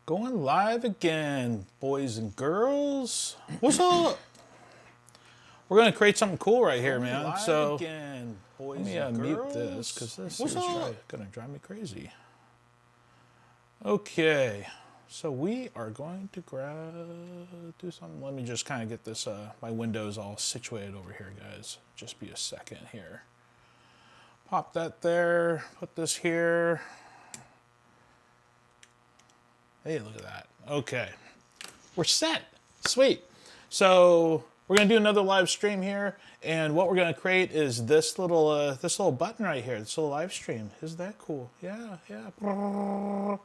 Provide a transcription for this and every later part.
Going live again, boys and girls. What's up? We're gonna create something cool right here, man. Live So again, boys let me and mute girls. this because this What's is up? gonna drive me crazy. Okay, so we are going to do something. Let me just kind of get this my windows all situated over here, guys. Just be a second here. Pop that there. Put this here. Hey, look at that. Okay. We're set. Sweet. So we're going to do another live stream here. And what we're going to create is this little button right here. This little live stream. Isn't that cool? Yeah, yeah. Oh,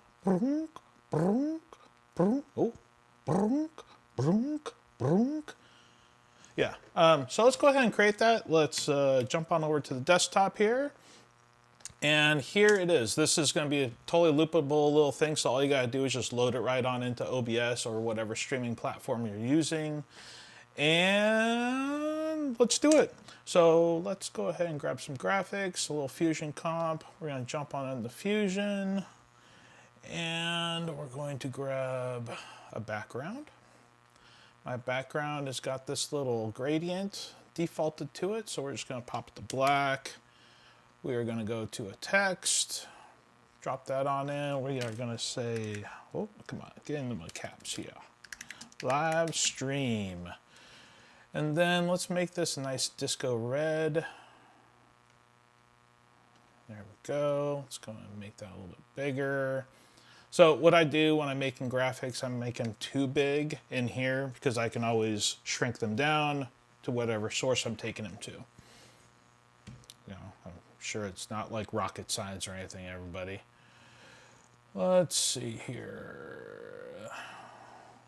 yeah. So let's go ahead and create that. Let's jump on over to the desktop here. And here it is. This is going to be a totally loopable little thing, so all you got to do is just load it right on into OBS or whatever streaming platform you're using. And let's do it. So let's go ahead and grab some graphics, a little Fusion comp. We're going to jump on into Fusion. And we're going to grab a background. My background has got this little gradient defaulted to it, so we're just going to pop it to black. We are going to go to a text, drop that on in. We are going to say, oh, come on, get into my caps here. Live stream. And then let's make this a nice disco red. There we go. Let's go and make that a little bit bigger. So what I do when I'm making graphics, I make them too big in here because I can always shrink them down to whatever source I'm taking them to. You know, I'm sure it's not like rocket science or anything, everybody. Let's see here.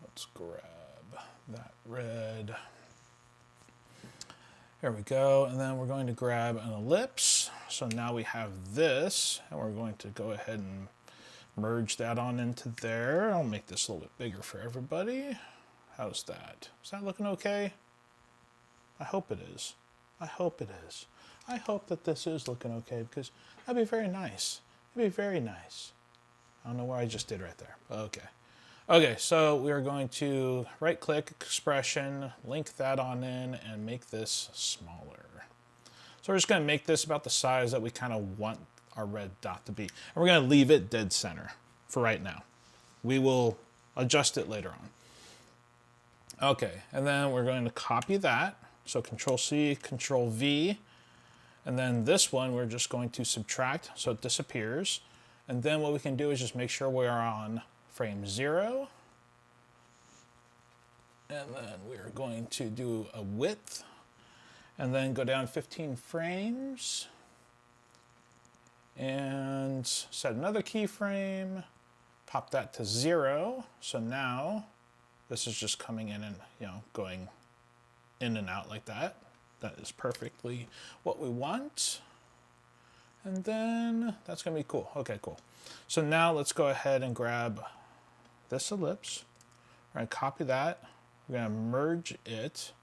Let's grab that red. There we go. And then we're going to grab an ellipse. So now we have this, and we're going to go ahead and merge that on into there. I'll make this a little bit bigger for everybody. How's that? Is that looking okay? I hope it is. I hope it is. I hope that this is looking okay because that'd be very nice. It'd be very nice. I don't know what I just did right there, but okay. Okay, so we are going to right-click expression, link that on in, and make this smaller. So we're just going to make this about the size that we kind of want our red dot to be. And we're going to leave it dead center for right now. We will adjust it later on. Okay, and then we're going to copy that. So Control-C, Control-V. And then this one, we're just going to subtract so it disappears. And then what we can do is just make sure we are on frame 0. And then we're going to do a width. And then go down 15 frames. And set another keyframe. Pop that to 0. So now this is just coming in and, you know, going in and out like that. That is perfectly what we want. And then that's going to be cool. Okay, cool. So now let's go ahead and grab this ellipse. We're going to copy that. We're going to merge it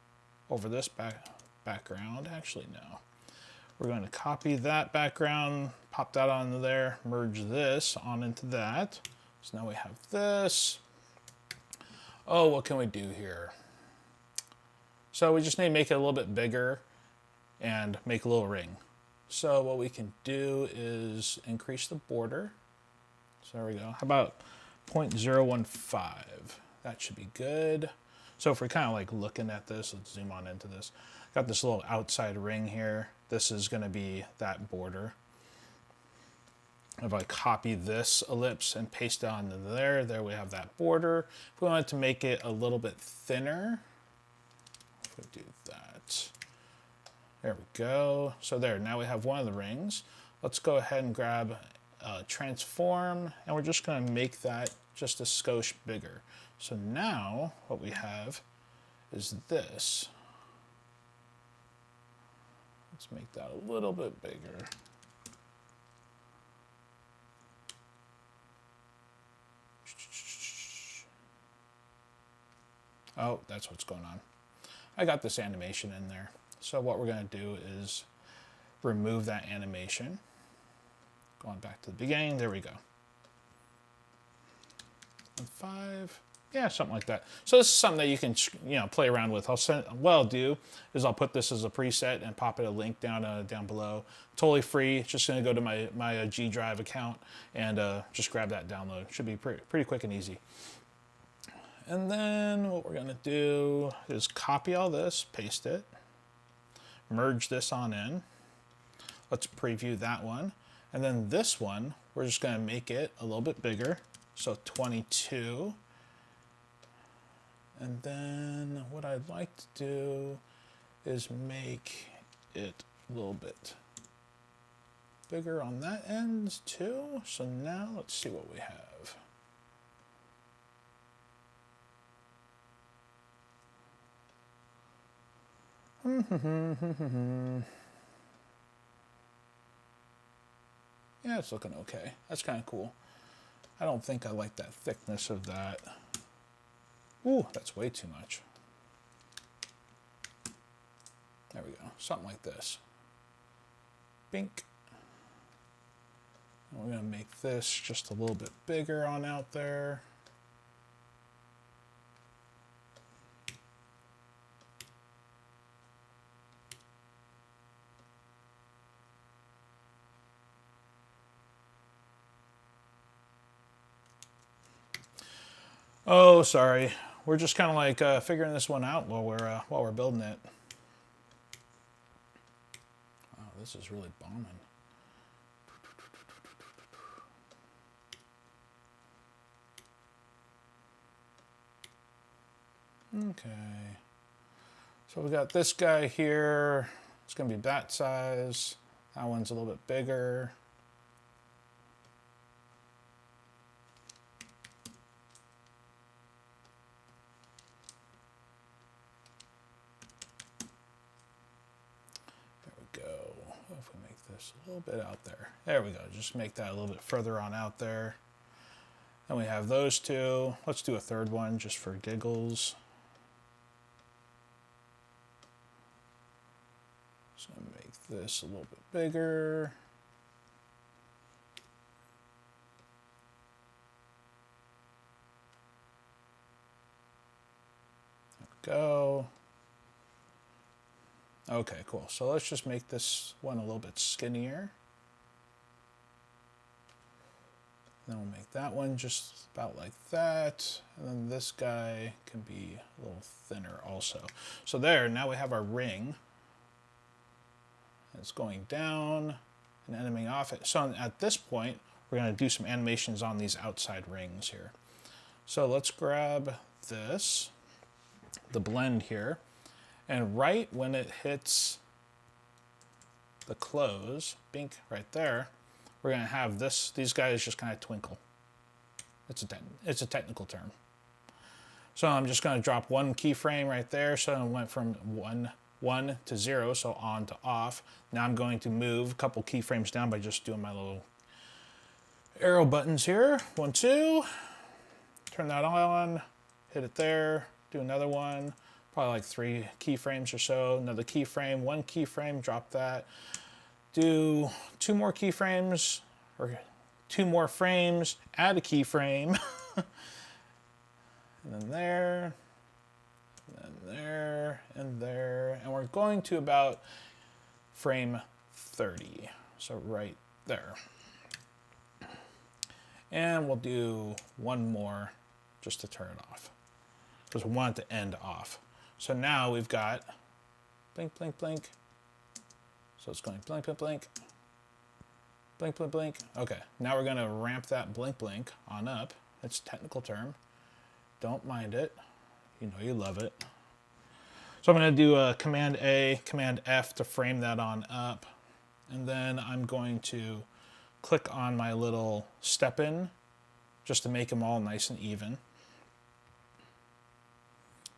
over this background. Actually, no. We're going to copy that background, pop that onto there, merge this on into that. So now we have this. Oh, what can we do here? So we just need to make it a little bit bigger and make a little ring. So what we can do is increase the border. So there we go. How about 0.015? That should be good. So if we're kind of like looking at this, let's zoom on into this. Got this little outside ring here. This is going to be that border. If I copy this ellipse and paste it onto there, there we have that border. If we wanted to make it a little bit thinner, we'll do that. There we go. So there, now we have one of the rings. Let's go ahead and grab transform, and we're just going to make that just a skosh bigger. So now what we have is this. Let's make that a little bit bigger. Oh, that's what's going on. I got this animation in there. So what we're going to do is remove that animation. Going back to the beginning, there we go. 1.5. Yeah, something like that. So this is something that you can, play around with. What I'll do is I'll put this as a preset and pop it a link down below. Totally free. It's just going to go to my G Drive account and just grab that download. Should be pretty quick and easy. And then what we're going to do is copy all this, paste it, merge this on in. Let's preview that one. And then this one, we're just going to make it a little bit bigger. So 22. And then what I'd like to do is make it a little bit bigger on that end too. So now let's see what we have. Yeah, it's looking okay. That's kind of cool. I don't think I like that thickness of that. Ooh, that's way too much. There we go. Something like this. Bink. And we're going to make this just a little bit bigger on out there. Oh, sorry. We're just kind of like figuring this one out while we're building it. Wow, this is really bombing. Okay. So we got this guy here. It's going to be that size. That one's a little bit bigger. A little bit out there. There we go. Just make that a little bit further on out there. Then we have those two. Let's do a third one just for giggles. So make this a little bit bigger. There we go. Okay, cool. So let's just make this one a little bit skinnier. Then we'll make that one just about like that. And then this guy can be a little thinner also. So there, now we have our ring. It's going down and animating off it. So at this point, we're going to do some animations on these outside rings here. So let's grab this, the blend here. And right when it hits the close, bink, right there, we're going to have these guys just kind of twinkle. It's a technical term. So I'm just going to drop one keyframe right there. So it went from 1 to 0, so on to off. Now I'm going to move a couple keyframes down by just doing my little arrow buttons here. 1, 2, turn that on, hit it there, do another one. Probably like 3 keyframes or so. Another keyframe, 1 keyframe, drop that. Do 2 more keyframes, or 2 more frames, add a keyframe. And then there, and then there, and there. And we're going to about frame 30. So right there. And we'll do 1 more just to turn it off, because we want it to end off. So now we've got blink, blink, blink. So it's going blink, blink, blink. Blink, blink, blink. Okay, now we're going to ramp that blink, blink on up. It's a technical term. Don't mind it. You know you love it. So I'm going to do a Command A, Command F to frame that on up. And then I'm going to click on my little step in just to make them all nice and even.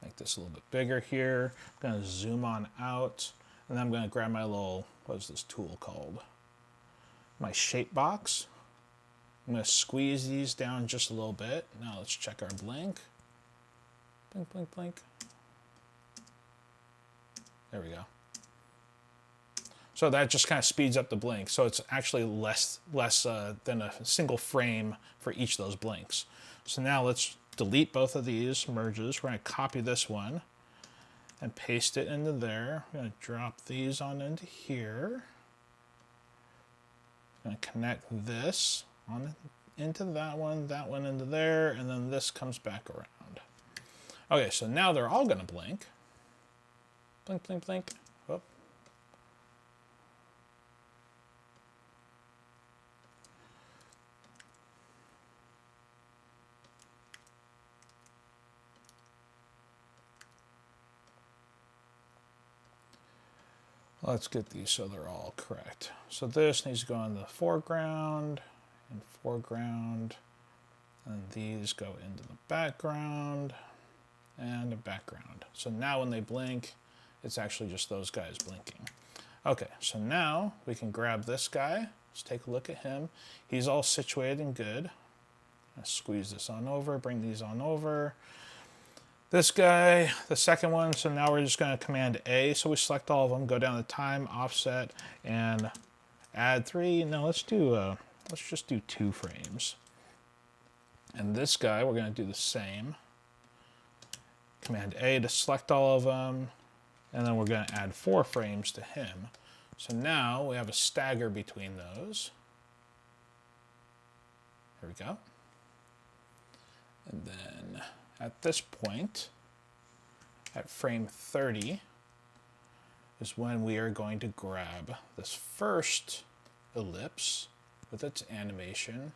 Make this a little bit bigger here. I'm going to zoom on out, and then I'm going to grab my little, what is this tool called? My shape box. I'm going to squeeze these down just a little bit. Now let's check our blink. Blink, blink, blink. There we go. So that just kind of speeds up the blink. So it's actually less than a single frame for each of those blinks. So now let's delete both of these merges. We're going to copy this one and paste it into there. We're going to drop these on into here. I'm going to connect this on into that one into there, and then this comes back around. Okay, so now they're all going to blink. Blink, blink, blink. Whoop. Let's get these so they're all correct. So this needs to go in the foreground and foreground, and these go into the background and the background. So now when they blink, it's actually just those guys blinking. Okay, so now we can grab this guy. Let's take a look at him. He's all situated and good. Let's squeeze this on over, bring these on over. This guy, the second one, so now we're just going to Command A. So we select all of them, go down to time, offset, and add 3. No, let's just do 2 frames. And this guy, we're going to do the same. Command A to select all of them, and then we're going to add 4 frames to him. So now we have a stagger between those. There we go. And then at this point, at frame 30, is when we are going to grab this first ellipse with its animation.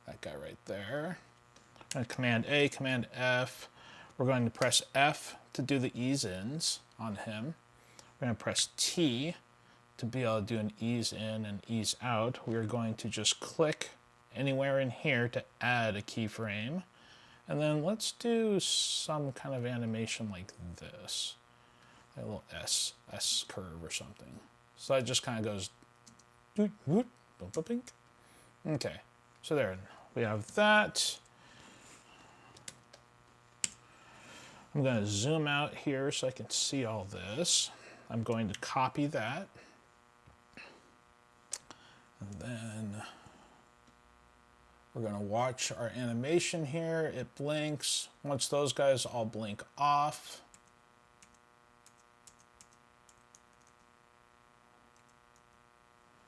That guy right there. And Command A, Command F. We're going to press F to do the ease-ins on him. We're going to press T to be able to do an ease in and ease out. We're going to just click anywhere in here to add a keyframe. And then let's do some kind of animation like this. A little S curve or something. So that just kind of goes doot, whoop, boop, boop, bink. Okay, so there we have that. I'm going to zoom out here so I can see all this. I'm going to copy that. And then we're going to watch our animation here. It blinks. Once those guys all blink off,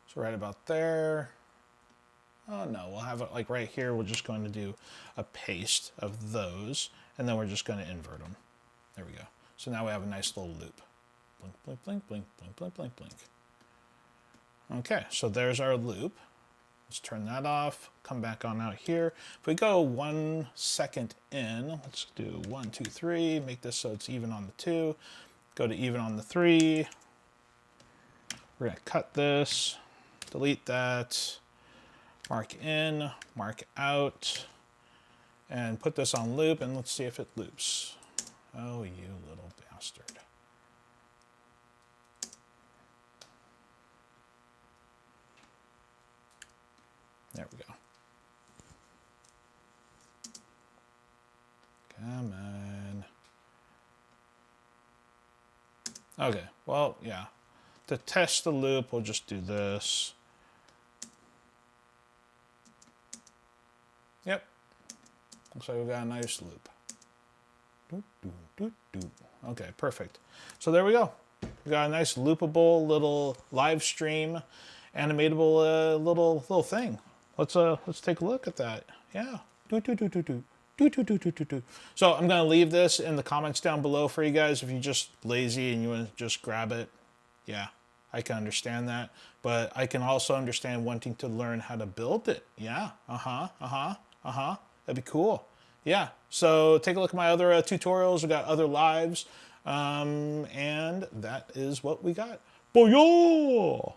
so right about there. Oh no, we'll have it like right here. We're just going to do a paste of those, and then we're just going to invert them. There we go. So now we have a nice little loop. Blink, blink, blink, blink, blink, blink, blink, blink. Okay, so there's our loop. Let's turn that off, come back on out here. If we go 1 second in, let's do 1, 2, 3, make this so it's even on the 2, go to even on the 3. We're gonna cut this, delete that, mark in, mark out, and put this on loop, and let's see if it loops. Oh, you little bastard. There we go. Come on. Okay, well, yeah. To test the loop, we'll just do this. Yep. Looks like we got a nice loop. Doot, doot, doot, doot. Okay, perfect. So there we go. We got a nice loopable little live stream, animatable little thing. Let's take a look at that. Yeah. Doot, doot, doot, doot, doot. Doot, doot, doot, doot, doot, doot. So I'm gonna leave this in the comments down below for you guys if you're just lazy and you want to just grab it. Yeah, I can understand that, but I can also understand wanting to learn how to build it. Yeah. That'd be cool. Yeah. So take a look at my other tutorials. We got other lives, and that is what we got. Boyo!